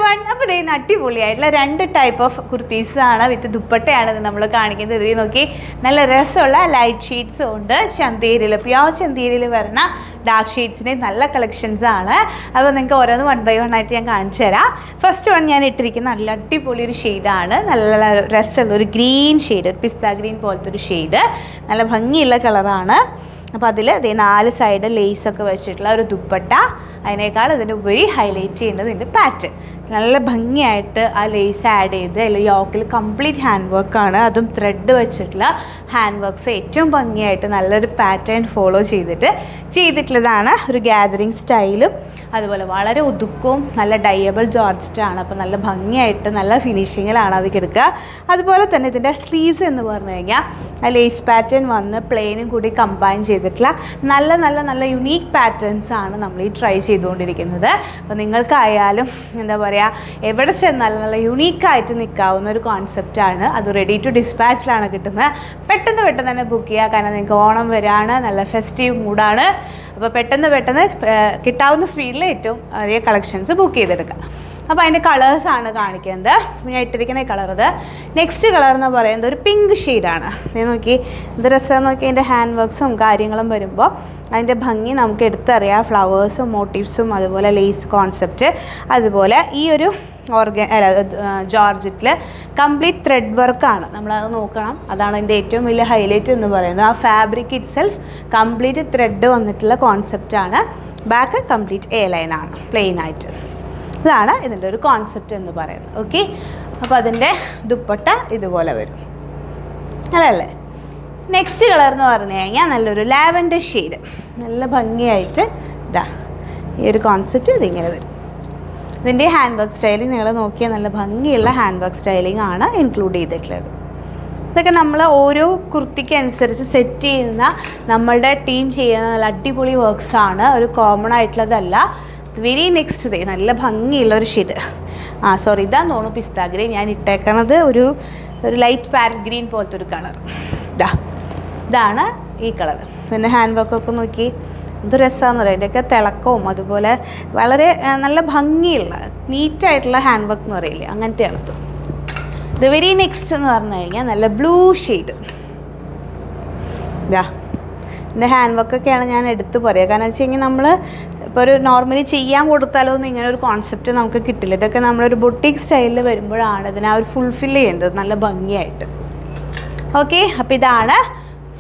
everyone. അപ്പോൾ ദേ അടിപൊളിയായിട്ടുള്ള രണ്ട് ടൈപ്പ് ഓഫ് കുർത്തീസാണ് വിത്ത് ദുപ്പട്ടയാണ് ഇത് നമ്മൾ കാണിക്കുന്നത്. ഇത് നോക്കി നല്ല രസമുള്ള ലൈറ്റ് ഷെയ്ഡ്സും ഉണ്ട്. ചന്തേരിയിൽ പ്യോർ ചന്തേരിയിൽ വരുന്ന ഡാർക്ക് ഷെയ്ഡ്സിൻ്റെ നല്ല കളക്ഷൻസ് ആണ്. അപ്പോൾ നിങ്ങൾക്ക് ഓരോന്ന് 1 by 1 ആയിട്ട് ഞാൻ കാണിച്ചു തരാം. ഫസ്റ്റ് വൺ ഞാൻ ഇട്ടിരിക്കുന്ന നല്ല അടിപൊളി ഒരു ഷെയ്ഡാണ്. നല്ല രസമുള്ള ഒരു ഗ്രീൻ ഷെയ്ഡ്, ഒരു പിസ്ത ഗ്രീൻ പോലത്തെ ഒരു ഷെയ്ഡ്. നല്ല ഭംഗിയുള്ള കളറാണ്. അപ്പോൾ അതിൽ ഇതേ 4 സൈഡ് ലേസൊക്കെ വെച്ചിട്ടുള്ള ഒരു ദുപ്പട്ട. അതിനേക്കാൾ ഇതിൻ്റെ ഉപരി ഹൈലൈറ്റ് ചെയ്യുന്നത് ഇതിൻ്റെ പാറ്റേൺ. നല്ല ഭംഗിയായിട്ട് ആ ലേസ് ആഡ് ചെയ്ത് അല്ലെങ്കിൽ യോക്കിൽ കംപ്ലീറ്റ് ഹാൻഡ് വർക്കാണ്, അതും ത്രെഡ് വെച്ചിട്ടുള്ള ഹാൻഡ് വർക്ക്സ് ഏറ്റവും ഭംഗിയായിട്ട് നല്ലൊരു പാറ്റേൺ ഫോളോ ചെയ്തിട്ടുള്ളതാണ്. ഒരു ഗ്യാതറിങ് സ്റ്റൈലും അതുപോലെ വളരെ ഒതുക്കവും നല്ല ഡയബിൾ ജോർജറ്റാണ്. അപ്പോൾ നല്ല ഭംഗിയായിട്ട് നല്ല ഫിനിഷിങ്ങിലാണ് അത് എടുക്കുക. അതുപോലെ തന്നെ ഇതിൻ്റെ സ്ലീവ്സ് എന്ന് പറഞ്ഞു കഴിഞ്ഞാൽ ആ ലേസ് പാറ്റേൺ വന്ന് പ്ലെയിനും കൂടി കമ്പൈൻ ചെയ്തിട്ടുള്ള നല്ല യുണീക്ക് പാറ്റേൺസ് ആണ് നമ്മൾ ഈ ട്രൈ ചെയ്തുകൊണ്ടിരിക്കുന്നത്. അപ്പോൾ നിങ്ങൾക്കായാലും എന്താ പറയുക, എവിടെ ചെന്നാലും നല്ല യുണീക്കായിട്ട് നിൽക്കാവുന്ന ഒരു കോൺസെപ്റ്റാണ്. അത് റെഡി ടു ഡിസ്പാച്ചിലാണ് കിട്ടുന്നത്. പെട്ടെന്ന് തന്നെ ബുക്ക് ചെയ്യുക. കാരണം നിങ്ങൾക്ക് ഓണം വരാണ്, നല്ല ഫെസ്റ്റീവ് മൂഡാണ്. അപ്പോൾ പെട്ടെന്ന് കിട്ടാവുന്ന സ്പീഡിൽ ഏറ്റവും അധികം കളക്ഷൻസ് ബുക്ക് ചെയ്തെടുക്കുക. അപ്പോൾ അതിൻ്റെ കളേഴ്സാണ് കാണിക്കുന്നത്. ഞാൻ ഇട്ടിരിക്കുന്ന ഈ കളർ, ഇത് നെക്സ്റ്റ് കളർ എന്ന് പറയുന്നത് ഒരു പിങ്ക് ഷെയ്ഡാണ്. നോക്കി ഇത് രസം നോക്കി. അതിൻ്റെ ഹാൻഡ് വർക്ക്സും കാര്യങ്ങളും വരുമ്പോൾ അതിൻ്റെ ഭംഗി നമുക്ക് എടുത്തറിയാം. ഫ്ലവേഴ്സും മോട്ടീവ്സും അതുപോലെ ലേസ് കോൺസെപ്റ്റ്, അതുപോലെ ഈ ഒരു ജോർജറ്റിൽ കംപ്ലീറ്റ് ത്രെഡ് വർക്കാണ്. നമ്മളത് നോക്കണം. അതാണ് അതിൻ്റെ ഏറ്റവും വലിയ ഹൈലൈറ്റ് എന്ന് പറയുന്നത്. ആ fabric it self complete thread വന്നിട്ടുള്ള കോൺസെപ്റ്റാണ്. ബാക്ക് കംപ്ലീറ്റ് എ ലൈനാണ്, പ്ലെയിൻ ആയിട്ട്. ഇതാണ് ഇതിൻ്റെ ഒരു കോൺസെപ്റ്റ് എന്ന് പറയുന്നത്. ഓക്കെ, അപ്പോൾ അതിൻ്റെ ദുപ്പട്ട ഇതുപോലെ വരും. അല്ലേ? നെക്സ്റ്റ് കളർ എന്ന് പറഞ്ഞു കഴിഞ്ഞാൽ നല്ലൊരു ലാവൻഡർ ഷെയ്ഡ്. നല്ല ഭംഗിയായിട്ട് ഇതാ ഈ ഒരു കോൺസെപ്റ്റ് ഇതിങ്ങനെ വരും. ഇതിൻ്റെ ഹാൻഡ് വർക്ക് സ്റ്റൈലിങ് നിങ്ങൾ നോക്കിയാൽ നല്ല ഭംഗിയുള്ള ഹാൻഡ് വർക്ക് സ്റ്റൈലിംഗ് ആണ് ഇൻക്ലൂഡ് ചെയ്തിട്ടുള്ളത്. ഇതൊക്കെ നമ്മൾ ഓരോ കുർത്തിക്ക് അനുസരിച്ച് സെറ്റ് ചെയ്യുന്ന നമ്മളുടെ ടീം ചെയ്യുന്ന നല്ല അടിപൊളി വർക്ക്സാണ്. ഒരു കോമൺ ആയിട്ടുള്ളതല്ല. വെരി നെക്സ്റ്റ് ഡേ നല്ല ഭംഗിയുള്ളൊരു ഷെയ്ഡ്. സോറി, ഇതാന്ന് തോന്നുന്നു പിസ്ത ഗ്രീൻ. ഞാൻ ഇട്ടേക്കണത് ഒരു ലൈറ്റ് പാരറ്റ് ഗ്രീൻ പോലത്തെ ഒരു കളർ. ഇതാണ് ഈ കളർ. പിന്നെ ഹാൻഡ് വർക്കൊക്കെ നോക്കി എന്ത് രസമാണെന്ന് പറയാം. ഇതിൻ്റെയൊക്കെ തിളക്കവും അതുപോലെ വളരെ നല്ല ഭംഗിയുള്ള നീറ്റായിട്ടുള്ള ഹാൻഡ് വർക്ക് എന്ന് പറയില്ലേ, അങ്ങനത്തെയാണ് ഇത്. ഇത് വെരി നെക്സ്റ്റ് എന്ന് പറഞ്ഞു കഴിഞ്ഞാൽ നല്ല ബ്ലൂ ഷെയ്ഡ്. ഇതിൻ്റെ ഹാൻഡ് വർക്കൊക്കെയാണ് ഞാൻ എടുത്ത് പറയുക. കാരണം വെച്ച് കഴിഞ്ഞാൽ നമ്മൾ ഇപ്പോൾ ഒരു നോർമലി ചെയ്യാൻ കൊടുത്താലോ ഒന്നും ഇങ്ങനെ ഒരു കോൺസെപ്റ്റ് നമുക്ക് കിട്ടില്ല. ഇതൊക്കെ നമ്മളൊരു ബൊട്ടിക് സ്റ്റൈലിൽ വരുമ്പോഴാണ് ഇതിനെ ഒരു ഫുൾഫിൽ ചെയ്യേണ്ടത് നല്ല ഭംഗിയായിട്ട്. ഓക്കെ, അപ്പോൾ ഇതാണ്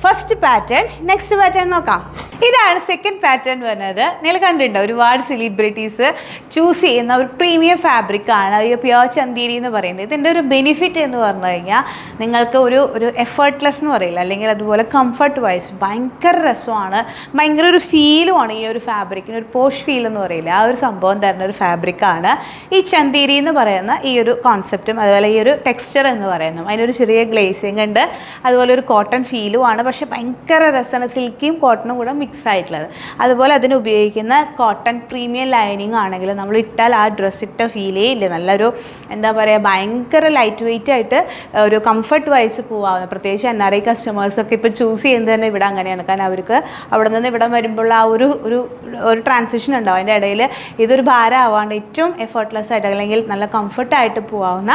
ഫസ്റ്റ് പാറ്റേൺ. നെക്സ്റ്റ് പാറ്റേൺ നോക്കാം. ഇതാണ് സെക്കൻഡ് പാറ്റേൺ വരുന്നത്. നിങ്ങൾ കണ്ടിട്ടുണ്ടോ, ഒരുപാട് സെലിബ്രിറ്റീസ് ചൂസ് ചെയ്യുന്ന ഒരു പ്രീമിയം ഫാബ്രിക്കാണ് ഈ പ്യോർ ചന്തേരി എന്ന് പറയുന്നത്. ഇതിൻ്റെ ഒരു ബെനിഫിറ്റ് എന്ന് പറഞ്ഞു കഴിഞ്ഞാൽ നിങ്ങൾക്ക് ഒരു എഫേർട്ട്ലെസ് എന്ന് പറയില്ല, അല്ലെങ്കിൽ അതുപോലെ കംഫർട്ട് വൈസ് ഭയങ്കര രസമാണ്, ഭയങ്കര ഒരു ഫീലുമാണ് ഈ ഒരു ഫാബ്രിക്കിന്. ഒരു പോഷ് ഫീൽ എന്ന് പറയില്ല, ആ ഒരു സംഭവം തരുന്ന ഒരു ഫാബ്രിക്കാണ് ഈ ചന്തേരി എന്ന് പറയുന്ന ഈ ഒരു കോൺസെപ്റ്റും അതുപോലെ ഈ ഒരു ടെക്സ്ചർ എന്ന് പറയുന്നു. അതിനൊരു ചെറിയ ഗ്ലേസിങ് ഉണ്ട്, അതുപോലെ ഒരു കോട്ടൺ ഫീലുമാണ്. പക്ഷേ ഭയങ്കര രസമാണ്, സിൽക്കിയും കോട്ടണും കൂടെ മിക്സ് ആയിട്ടുള്ളത്. അതുപോലെ അതിന് ഉപയോഗിക്കുന്ന കോട്ടൺ പ്രീമിയം ലൈനിങ് ആണെങ്കിൽ നമ്മൾ ഇട്ടാൽ ആ ഡ്രസ്സ് ഇട്ട ഫീലേ ഇല്ല. നല്ലൊരു എന്താ പറയുക, ഭയങ്കര ലൈറ്റ് വെയിറ്റ് ആയിട്ട് ഒരു കംഫർട്ട് വൈസ് പോകാവുന്ന, പ്രത്യേകിച്ച് NRI കസ്റ്റമേഴ്സൊക്കെ ഇപ്പോൾ ചൂസ് ചെയ്യുന്നത് തന്നെ ഇവിടെ അങ്ങനെയാണ്. കാരണം അവർക്ക് അവിടെ നിന്ന് ഇവിടെ വരുമ്പോൾ ആ ഒരു ട്രാൻസിഷൻ ഉണ്ടാവും. അതിൻ്റെ ഇടയിൽ ഇതൊരു ഭാരം ആവാണ്ട് ഏറ്റവും എഫേർട്ട്ലെസ് ആയിട്ട് അല്ലെങ്കിൽ നല്ല കംഫർട്ടായിട്ട് പോകാവുന്ന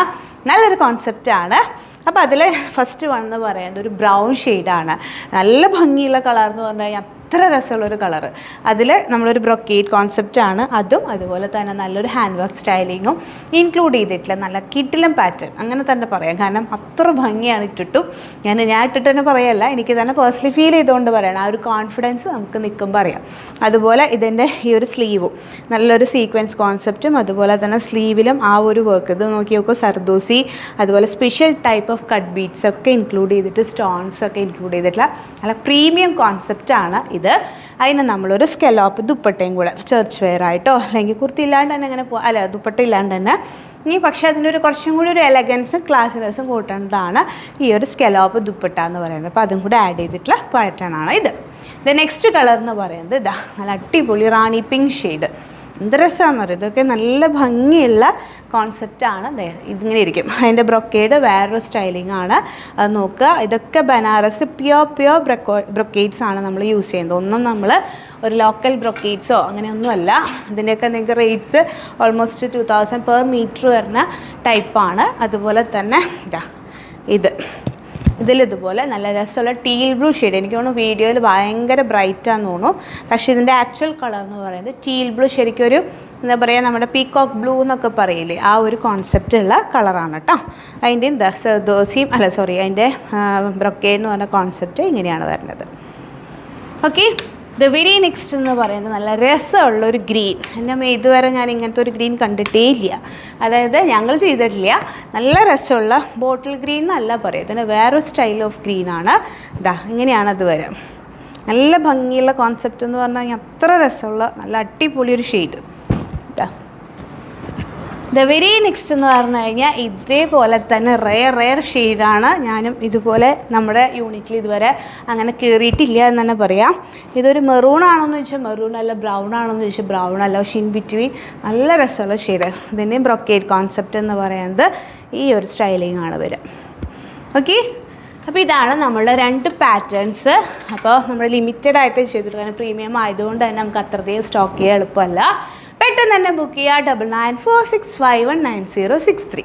നല്ലൊരു കോൺസെപ്റ്റാണ്. അപ്പോൾ അതിൽ ഫസ്റ്റ് വൺ എന്ന് പറയുന്നത് ഒരു ബ്രൗൺ ഷെയ്ഡാണ്. നല്ല ഭംഗിയുള്ള കളർ എന്ന് പറഞ്ഞു കഴിഞ്ഞാൽ അത്ര രസമുള്ളൊരു കളറ്. അതിൽ നമ്മളൊരു ബ്രൊക്കേറ്റ് കോൺസെപ്റ്റാണ് അതും. അതുപോലെ തന്നെ നല്ലൊരു ഹാൻഡ് വർക്ക് സ്റ്റൈലിങ്ങും ഇൻക്ലൂഡ് ചെയ്തിട്ടുള്ള നല്ല കിടിലൻ പാറ്റേൺ അങ്ങനെ തന്നെ പറയാം. കാരണം അത്ര ഭംഗിയാണ് ഇട്ടിട്ടും. ഞാൻ ഇട്ടിട്ട് തന്നെ പറയല്ല, എനിക്ക് തന്നെ പേഴ്സണലി ഫീൽ ചെയ്തുകൊണ്ട് പറയണം. ആ ഒരു കോൺഫിഡൻസ് നമുക്ക് നിൽക്കുമ്പോൾ അറിയാം. അതുപോലെ ഇതിൻ്റെ ഈ ഒരു സ്ലീവും നല്ലൊരു സീക്വൻസ് കോൺസെപ്റ്റും അതുപോലെ തന്നെ സ്ലീവിലും ആ ഒരു വർക്ക് ഇത് നോക്കി നോക്കുക. സർദോസി അതുപോലെ special type off cut beads ഒക്കെ ഇൻക്ലൂഡ് ചെയ്തിട്ട് സ്റ്റോൺസ് ഒക്കെ ഇൻക്ലൂഡ് ചെയ്തിട്ടുള്ള നല്ല പ്രീമിയം കോൺസെപ്റ്റാണ് ഇത്. അതിന് നമ്മളൊരു സ്കെലോപ്പ് ദുപ്പട്ടയും കൂടെ ചർച്ച് വെയർ ആയിട്ടോ അല്ലെങ്കിൽ കുർത്തി ഇല്ലാണ്ട് തന്നെ അങ്ങനെ ദുപ്പട്ട ഇല്ലാണ്ട് തന്നെ ഇനി, പക്ഷേ അതിനൊരു കുറച്ചും കൂടി ഒരു എലഗൻസും ക്ലാസിനെസ്സും കൂട്ടേണ്ടതാണ് ഈ ഒരു സ്കെലോപ്പ് ദുപ്പട്ട എന്ന് പറയുന്നത്. അപ്പോൾ അതും കൂടെ ആഡ് ചെയ്തിട്ടുള്ള പാറ്റേൺ ആണ് ഇത്. നെക്സ്റ്റ് കളർ എന്ന് പറയുന്നത് ഇതാ നല്ല അടിപൊളി റാണി പിങ്ക് ഷെയ്ഡ്. എന്ത് രസമാണെന്ന് പറയും. ഇതൊക്കെ നല്ല ഭംഗിയുള്ള കോൺസെപ്റ്റാണ്. ഇതിങ്ങനെ ഇരിക്കും. അതിൻ്റെ ബ്രൊക്കേഡ് വേറൊരു സ്റ്റൈലിംഗ് ആണ്. അത് നോക്കുക. ഇതൊക്കെ ബനാറസ് പ്യോർ ബ്രൊക്കേഡ്സ് ആണ് നമ്മൾ യൂസ് ചെയ്യുന്നത്. ഒന്നും നമ്മൾ ഒരു ലോക്കൽ ബ്രൊക്കേഡ്സോ അങ്ങനെയൊന്നുമല്ല. ഇതിൻ്റെയൊക്കെ നിങ്ങൾക്ക് റേറ്റ്സ് ഓൾമോസ്റ്റ് 2000 പെർ മീറ്റർ വരുന്ന ടൈപ്പാണ്. അതുപോലെ തന്നെ ഇതിലിതുപോലെ നല്ല രസമുള്ള ടീൽ ബ്ലൂ ഷെയ്ഡ്. എനിക്ക് തോന്നുന്നു വീഡിയോയിൽ ഭയങ്കര ബ്രൈറ്റാന്ന് തോന്നുന്നു, പക്ഷേ ഇതിൻ്റെ ആക്ച്വൽ കളർ എന്ന് പറയുന്നത് ടീൽ ബ്ലൂ. ശരിക്കും ഒരു എന്താ പറയുക, നമ്മുടെ പീകോക്ക് ബ്ലൂ എന്നൊക്കെ പറയില്ലേ, ആ ഒരു കോൺസെപ്റ്റ് ഉള്ള കളറാണ് കേട്ടോ. അതിൻ്റെ അതിൻ്റെ ബ്രൊക്കേഡ് എന്ന് പറഞ്ഞ കോൺസെപ്റ്റ് ഇങ്ങനെയാണ് വരുന്നത്. ഓക്കെ, ദ വെരി നെക്സ്റ്റ് എന്ന് പറയുന്നത് നല്ല രസമുള്ളൊരു ഗ്രീൻ. എൻ്റെ ഇതുവരെ ഞാൻ ഇങ്ങനത്തെ ഒരു ഗ്രീൻ കണ്ടിട്ടേ ഇല്ല. അതായത് ഞങ്ങൾ ചെയ്തിട്ടില്ല. നല്ല രസമുള്ള ബോട്ടിൽ ഗ്രീൻ എന്നല്ല പറയുക, ഇതിന് വേറൊരു സ്റ്റൈൽ ഓഫ് ഗ്രീനാണ്. ഇങ്ങനെയാണ് അത് വരാം. നല്ല ഭംഗിയുള്ള കോൺസെപ്റ്റ് എന്ന് പറഞ്ഞു കഴിഞ്ഞാൽ അത്ര രസമുള്ള നല്ല അടിപൊളി ഒരു ഷെയ്ഡ്. ദ വെരി നെക്സ്റ്റ് എന്ന് പറഞ്ഞു കഴിഞ്ഞാൽ ഇതേപോലെ തന്നെ റെയർ ഷെയ്ഡാണ്. ഞാനും ഇതുപോലെ നമ്മുടെ യൂണിറ്റിൽ ഇതുവരെ അങ്ങനെ കയറിയിട്ടില്ല എന്ന് തന്നെ പറയാം. ഇതൊരു മെറൂൺ ആണോയെന്ന് ചോദിച്ചാൽ മെറൂൺ അല്ല, ബ്രൗൺ ആണോയെന്ന് ചോദിച്ചാൽ ബ്രൗൺ അല്ല, പക്ഷേ ഇൻ ബിറ്റ്വീൻ നല്ല രസമുള്ള ഷെയ്ഡ്. ഇതിൻ്റെയും ബ്രൊക്കേഡ് കോൺസെപ്റ്റ് എന്ന് പറയുന്നത് ഈ ഒരു സ്റ്റൈലിംഗ് ആണ് വരിക. ഓക്കെ, അപ്പോൾ ഇതാണ് നമ്മളുടെ 2 പാറ്റേൺസ്. അപ്പോൾ നമ്മൾ ലിമിറ്റഡ് ആയിട്ട് ചെയ്തിട്ട്, കാരണം പ്രീമിയം ആയതുകൊണ്ട് തന്നെ നമുക്ക് അത്രയധികം സ്റ്റോക്ക് ചെയ്യാൻ എളുപ്പമല്ല. പെട്ടെന്ന് തന്നെ ബുക്ക് ചെയ്യുക. 9946519063.